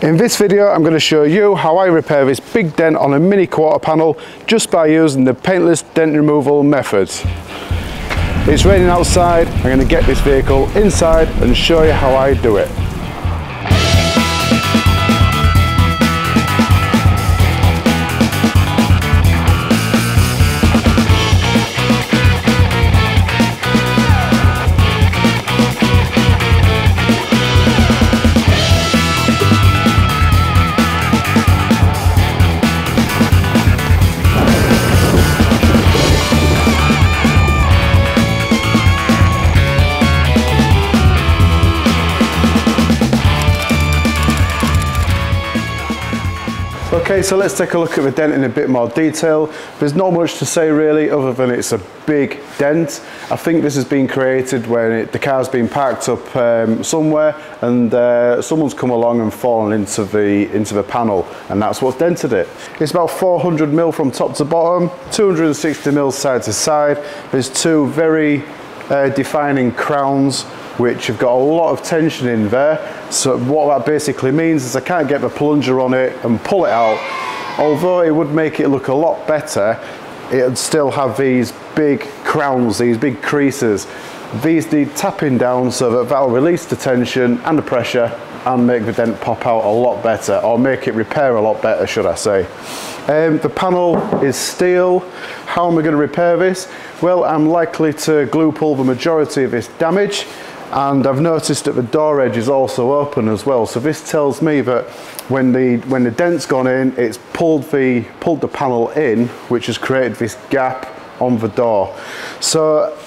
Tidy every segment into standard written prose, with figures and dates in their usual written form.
In this video I'm going to show you how I repair this big dent on a mini quarter panel just by using the Paintless Dent Removal method. It's raining outside, I'm going to get this vehicle inside and show you how I do it. Okay, so let's take a look at the dent in a bit more detail. There's not much to say really other than it's a big dent. I think this has been created when the car's been parked up somewhere and someone's come along and fallen into the panel, and that's what's dented it. It's about 400mm from top to bottom, 260mm side to side. There's two very defining crowns which have got a lot of tension in there. So what that basically means is I can't get the plunger on it and pull it out. Although it would make it look a lot better, it would still have these big crowns, these big creases. These need tapping down so that that'll release the tension and the pressure and make the dent pop out a lot better, or make it repair a lot better, should I say. The panel is steel. How am I going to repair this? Well, I'm likely to glue pull the majority of this damage. And I've noticed that the door edge is also open as well. So this tells me that when the dent's gone in, it's pulled the panel in, which has created this gap on the door. So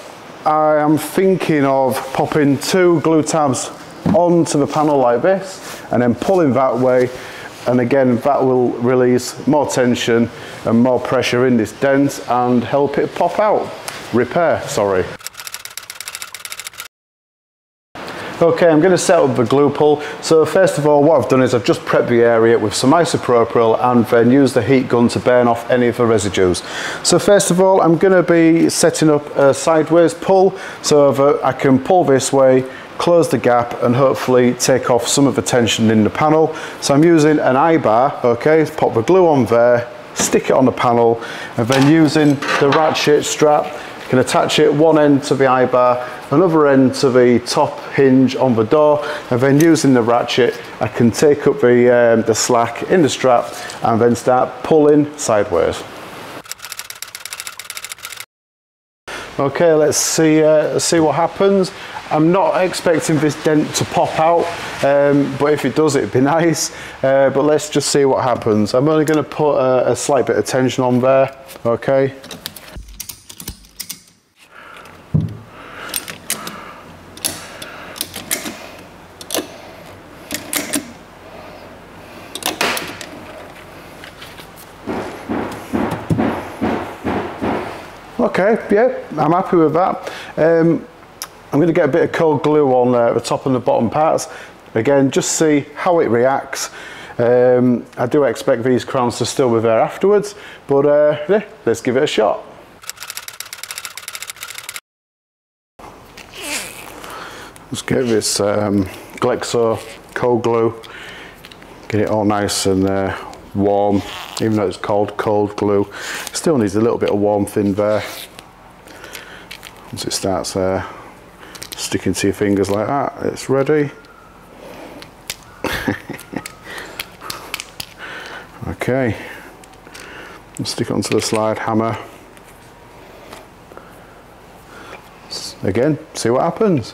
I am thinking of popping two glue tabs onto the panel like this, and then pulling that way. And again, that will release more tension and more pressure in this dent and help it pop out. Repair, sorry. Okay, I'm going to set up the glue pull. So first of all, what I've done is I've just prepped the area with some isopropyl and then used the heat gun to burn off any of the residues. So first of all, I'm going to be setting up a sideways pull so that I can pull this way, close the gap and hopefully take off some of the tension in the panel. So I'm using an I-bar, okay, pop the glue on there, stick it on the panel, and then using the ratchet strap, you can attach it one end to the I-bar, another end to the top hinge on the door, and then using the ratchet I can take up the slack in the strap and then start pulling sideways. Okay, let's see what happens. I'm not expecting this dent to pop out, but if it does, it'd be nice. But let's just see what happens. I'm only going to put a slight bit of tension on there, okay? Okay, yeah, I'm happy with that. I'm going to get a bit of cold glue on the top and the bottom parts. Again, just see how it reacts. I do expect these crowns to still be there afterwards, but yeah, let's give it a shot. Let's get this Glexo cold glue, get it all nice and warm. Even though it's cold glue, it still needs a little bit of warmth in there. Once it starts sticking to your fingers like that, it's ready. Okay, I'll stick it onto the slide hammer. Again, see what happens.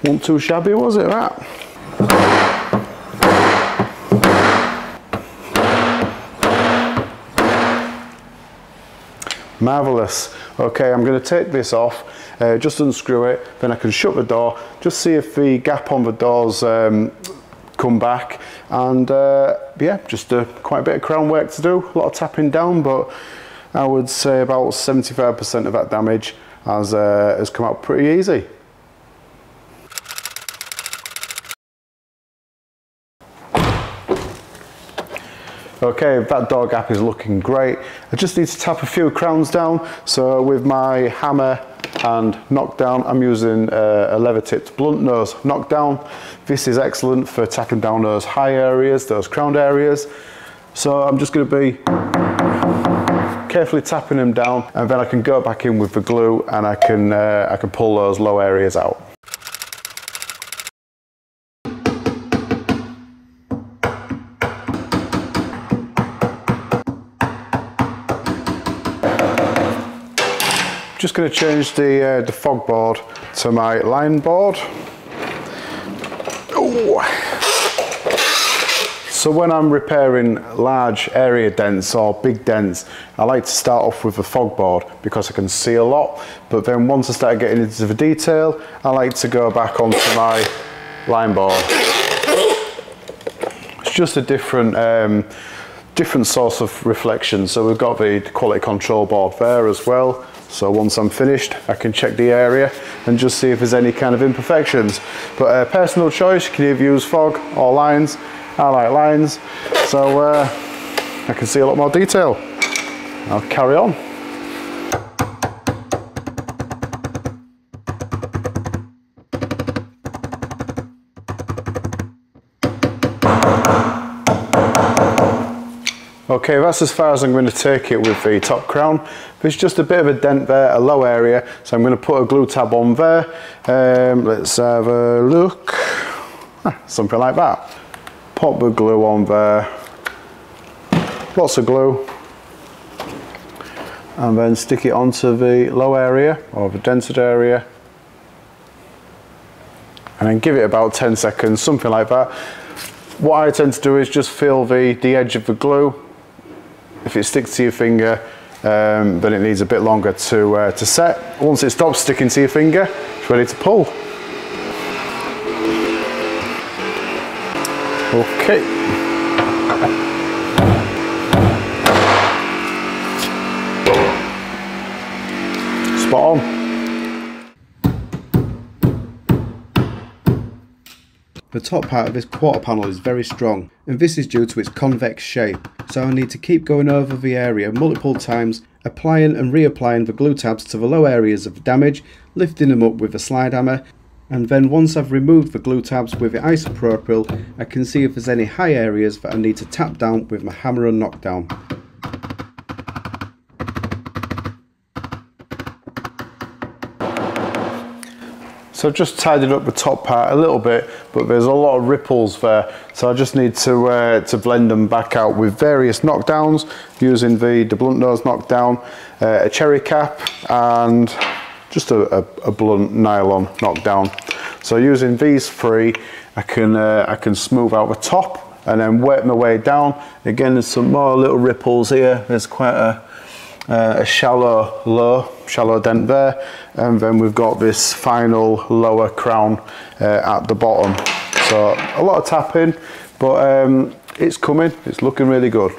Wasn't too shabby, was it, that? Marvellous. Okay, I'm going to take this off, just unscrew it, then I can shut the door, just see if the gap on the doors come back, and yeah, just quite a bit of crown work to do, a lot of tapping down, but I would say about 75% of that damage has come out pretty easy. Okay, that door gap is looking great. I just need to tap a few crowns down. So with my hammer and knockdown, I'm using a leather tipped blunt nose knockdown. This is excellent for tapping down those high areas, those crowned areas. So I'm just going to be carefully tapping them down, and then I can go back in with the glue and I can pull those low areas out. Just going to change the fog board to my line board. Ooh. So when I'm repairing large area dents or big dents, I like to start off with the fog board because I can see a lot, but then once I start getting into the detail, I like to go back onto my line board. It's just a different source of reflection. So we've got the quality control board there as well. So once I'm finished, I can check the area and just see if there's any kind of imperfections. But personal choice, you can either use fog or lines. I like lines, so I can see a lot more detail. I'll carry on. Okay, that's as far as I'm going to take it with the top crown. There's just a bit of a dent there, a low area, so I'm going to put a glue tab on there. Let's have a look. Something like that. Pop the glue on there. Lots of glue. And then stick it onto the low area, or the dented area. And then give it about 10 seconds, something like that. What I tend to do is just feel the edge of the glue. If it sticks to your finger, then it needs a bit longer to set. Once it stops sticking to your finger, it's ready to pull. Okay. Spot on. The top part of this quarter panel is very strong, and this is due to its convex shape, so I need to keep going over the area multiple times, applying and reapplying the glue tabs to the low areas of damage, lifting them up with a slide hammer, and then once I've removed the glue tabs with the isopropyl, I can see if there's any high areas that I need to tap down with my hammer and knockdown. So I've just tidied up the top part a little bit, but there's a lot of ripples there. So I just need to blend them back out with various knockdowns, using the blunt nose knockdown, a cherry cap, and just a blunt nylon knockdown. So using these three, I can smooth out the top and then work my way down. Again, there's some more little ripples here. There's quite a shallow dent there, and then we've got this final lower crown at the bottom. So a lot of tapping, but it's coming, it's looking really good.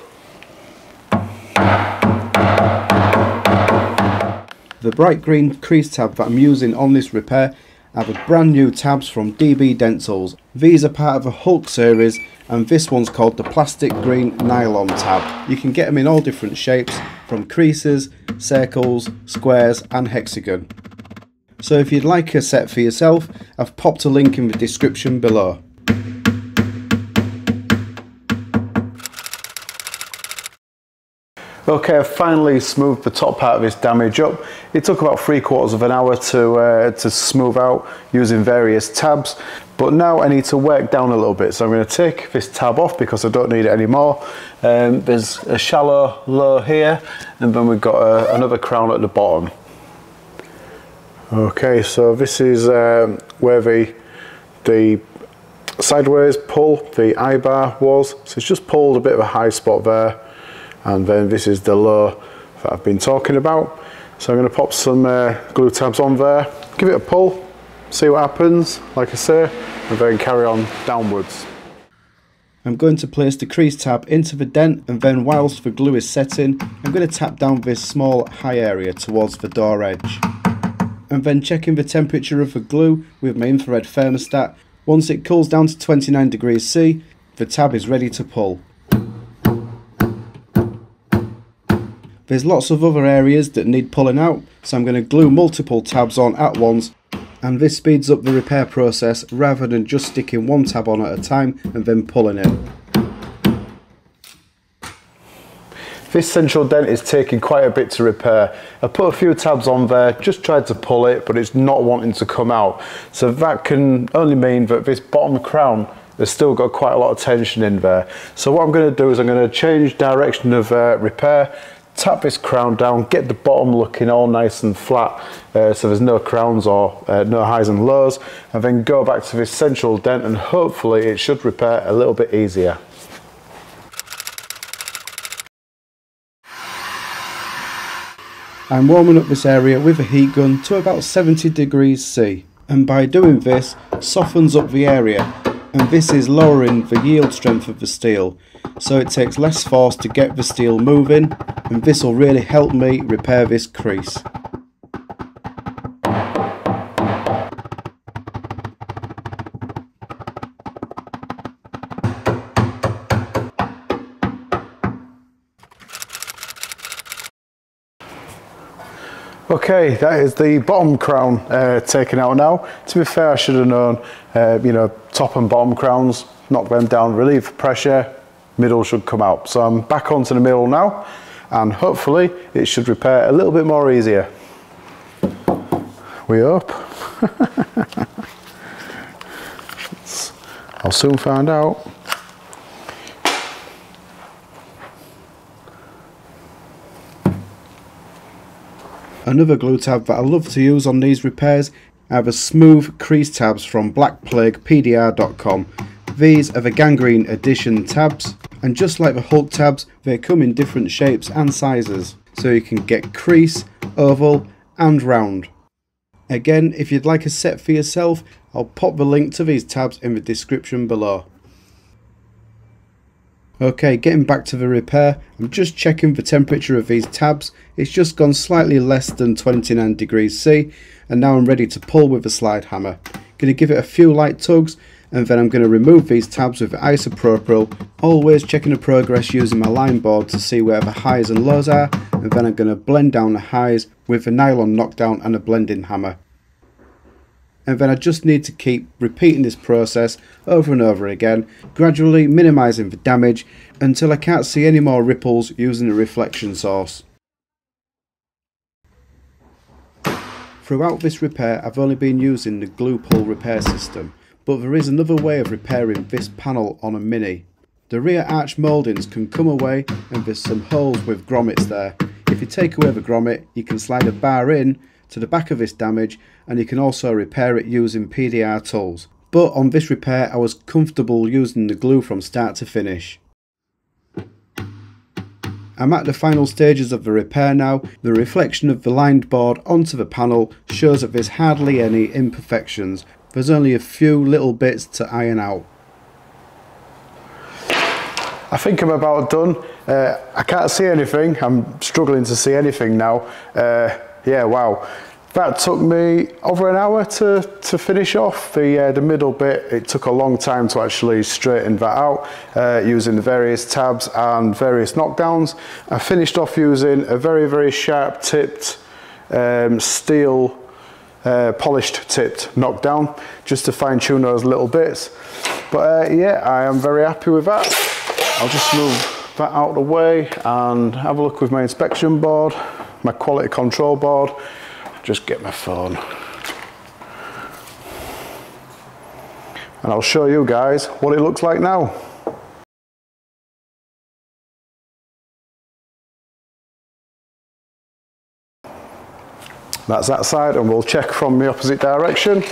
The bright green crease tab that I'm using on this repair are the brand new tabs from DB Dent. These are part of a Hulk series, and this one's called the plastic green nylon tab. You can get them in all different shapes, from creases, circles, squares and hexagon. So if you'd like a set for yourself, I've popped a link in the description below. Okay, I've finally smoothed the top part of this damage up. It took about 3/4 of an hour to smooth out using various tabs, but now I need to work down a little bit. So I'm going to take this tab off because I don't need it anymore. There's a shallow low here, and then we've got another crown at the bottom. Okay, so this is where the sideways pull, the eye bar was. So it's just pulled a bit of a high spot there. And then this is the low that I've been talking about. So I'm going to pop some glue tabs on there, give it a pull, see what happens, like I say, and then carry on downwards. I'm going to place the crease tab into the dent, and then whilst the glue is setting, I'm going to tap down this small high area towards the door edge. And then checking the temperature of the glue with my infrared thermostat. Once it cools down to 29 degrees C, the tab is ready to pull. There's lots of other areas that need pulling out, so I'm going to glue multiple tabs on at once, and this speeds up the repair process rather than just sticking one tab on at a time and then pulling it. This central dent is taking quite a bit to repair. I put a few tabs on there, just tried to pull it, but it's not wanting to come out. So that can only mean that this bottom crown has still got quite a lot of tension in there. So what I'm going to do is I'm going to change direction of repair, tap this crown down, get the bottom looking all nice and flat, so there's no crowns or no highs and lows, and then go back to this central dent, and hopefully it should repair a little bit easier. I'm warming up this area with a heat gun to about 70 degrees C, and by doing this softens up the area, and this is lowering the yield strength of the steel, so it takes less force to get the steel moving, and this will really help me repair this crease. Okay, that is the bottom crown taken out now. To be fair, I should have known, you know, top and bottom crowns, knock them down, relieve pressure, middle should come out. So I'm back onto the middle now, and hopefully it should repair a little bit more easier. We hope. I'll soon find out. Another glue tab that I love to use on these repairs are the smooth crease tabs from PDR.com. These are the gangrene edition tabs, and just like the Hulk tabs, they come in different shapes and sizes, so you can get crease, oval and round. Again, if you'd like a set for yourself, I'll pop the link to these tabs in the description below. Okay, getting back to the repair, I'm just checking the temperature of these tabs. It's just gone slightly less than 29 degrees C, and now I'm ready to pull with a slide hammer. Going to give it a few light tugs, and then I'm going to remove these tabs with isopropyl, always checking the progress using my line board to see where the highs and lows are, and then I'm going to blend down the highs with a nylon knockdown and a blending hammer. And then I just need to keep repeating this process over and over again, gradually minimising the damage until I can't see any more ripples using a reflection source. Throughout this repair I've only been using the glue pull repair system, but there is another way of repairing this panel on a Mini. The rear arch mouldings can come away, and there's some holes with grommets there. If you take away the grommet, you can slide a bar in to the back of this damage, and you can also repair it using PDR tools. But on this repair I was comfortable using the glue from start to finish. I'm at the final stages of the repair now. The reflection of the lined board onto the panel shows that there's hardly any imperfections. There's only a few little bits to iron out. I think I'm about done. I can't see anything. I'm struggling to see anything now. Yeah, wow. That took me over an hour to finish off the middle bit. It took a long time to actually straighten that out using the various tabs and various knockdowns. I finished off using a very, very sharp tipped steel polished tipped knockdown just to fine tune those little bits. But yeah, I am very happy with that. I'll just move that out of the way and have a look with my inspection board, my quality control board. Just get my phone. And I'll show you guys what it looks like now. That's that side, and we'll check from the opposite direction.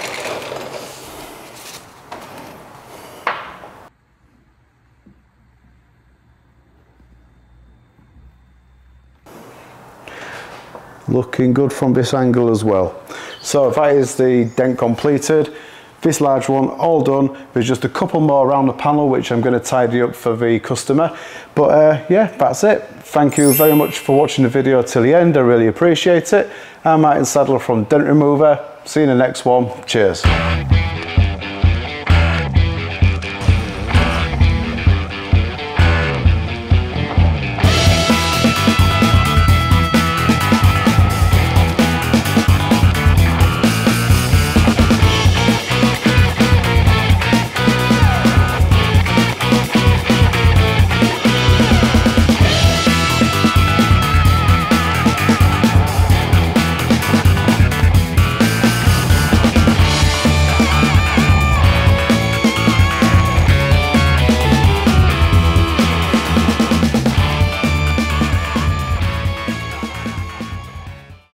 Looking good from this angle as well. So that is the dent completed. This large one all done. There's just a couple more around the panel which I'm going to tidy up for the customer. But yeah, that's it. Thank you very much for watching the video till the end. I really appreciate it. I'm Martin Sadler from Dent-Remover. See you in the next one. Cheers.